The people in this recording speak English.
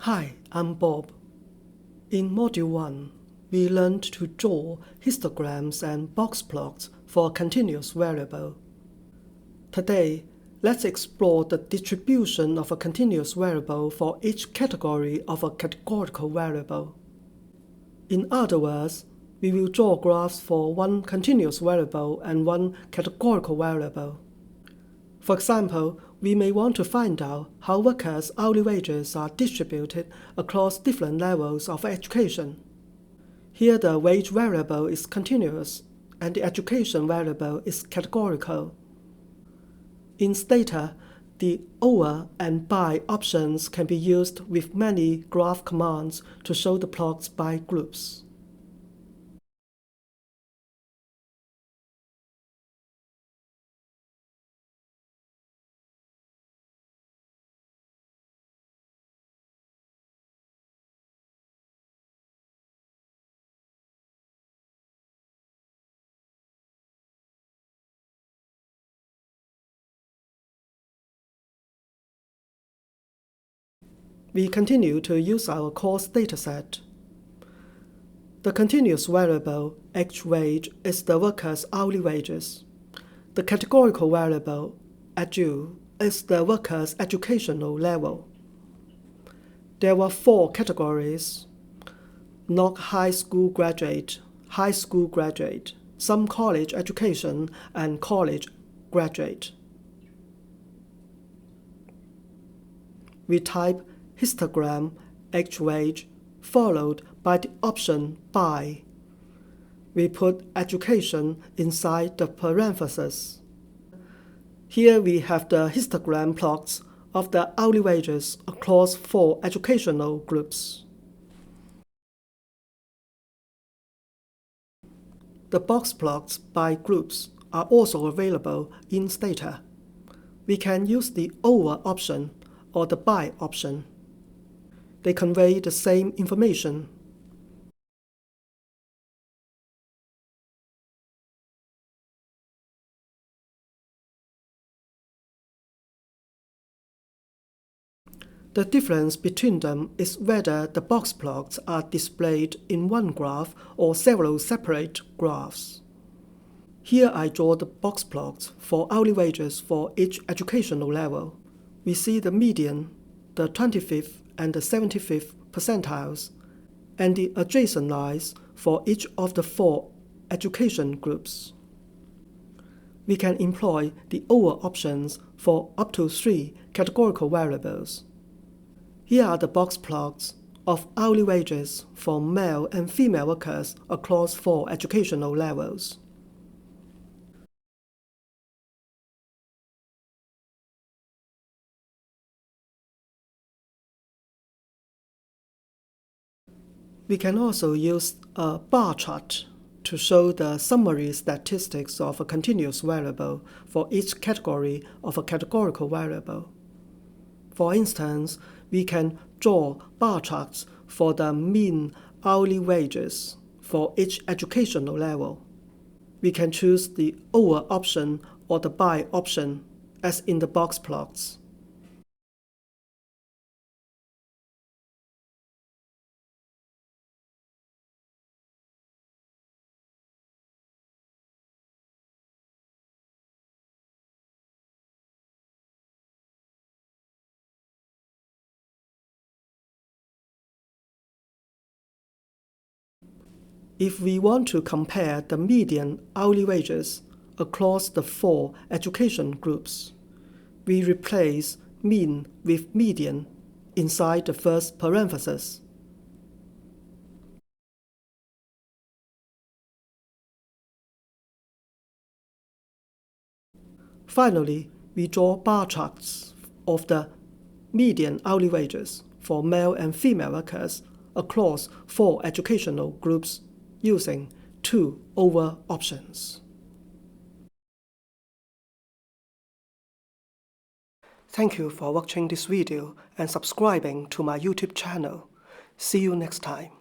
Hi, I'm Bob. In Module 1, we learned to draw histograms and box plots for a continuous variable. Today, let's explore the distribution of a continuous variable for each category of a categorical variable. In other words, we will draw graphs for one continuous variable and one categorical variable. For example, we may want to find out how workers' hourly wages are distributed across different levels of education. Here the wage variable is continuous, and the education variable is categorical. In Stata, the over and by options can be used with many graph commands to show the plots by groups. We continue to use our course dataset. The continuous variable h-wage is the worker's hourly wages. The categorical variable edu is the worker's educational level. There were 4 categories: not high school graduate, high school graduate, some college education, and college graduate. We type histogram h-wage followed by the option by. We put education inside the parentheses. Here we have the histogram plots of the hourly wages across 4 educational groups. The box plots by groups are also available in Stata. We can use the over option or the by option. They convey the same information. The difference between them is whether the box plots are displayed in one graph or several separate graphs. Here I draw the box plots for hourly wages for each educational level. We see the median, the 25th and the 75th percentiles, and the adjacent lines for each of the 4 education groups. We can employ the over options for up to 3 categorical variables. Here are the box plots of hourly wages for male and female workers across 4 educational levels. We can also use a bar chart to show the summary statistics of a continuous variable for each category of a categorical variable. For instance, we can draw bar charts for the mean hourly wages for each educational level. We can choose the over option or the by option, as in the box plots. If we want to compare the median hourly wages across the 4 education groups, we replace mean with median inside the first parenthesis. Finally, we draw bar charts of the median hourly wages for male and female workers across 4 educational groups using 2 over options. Thank you for watching this video and subscribing to my YouTube channel. See you next time.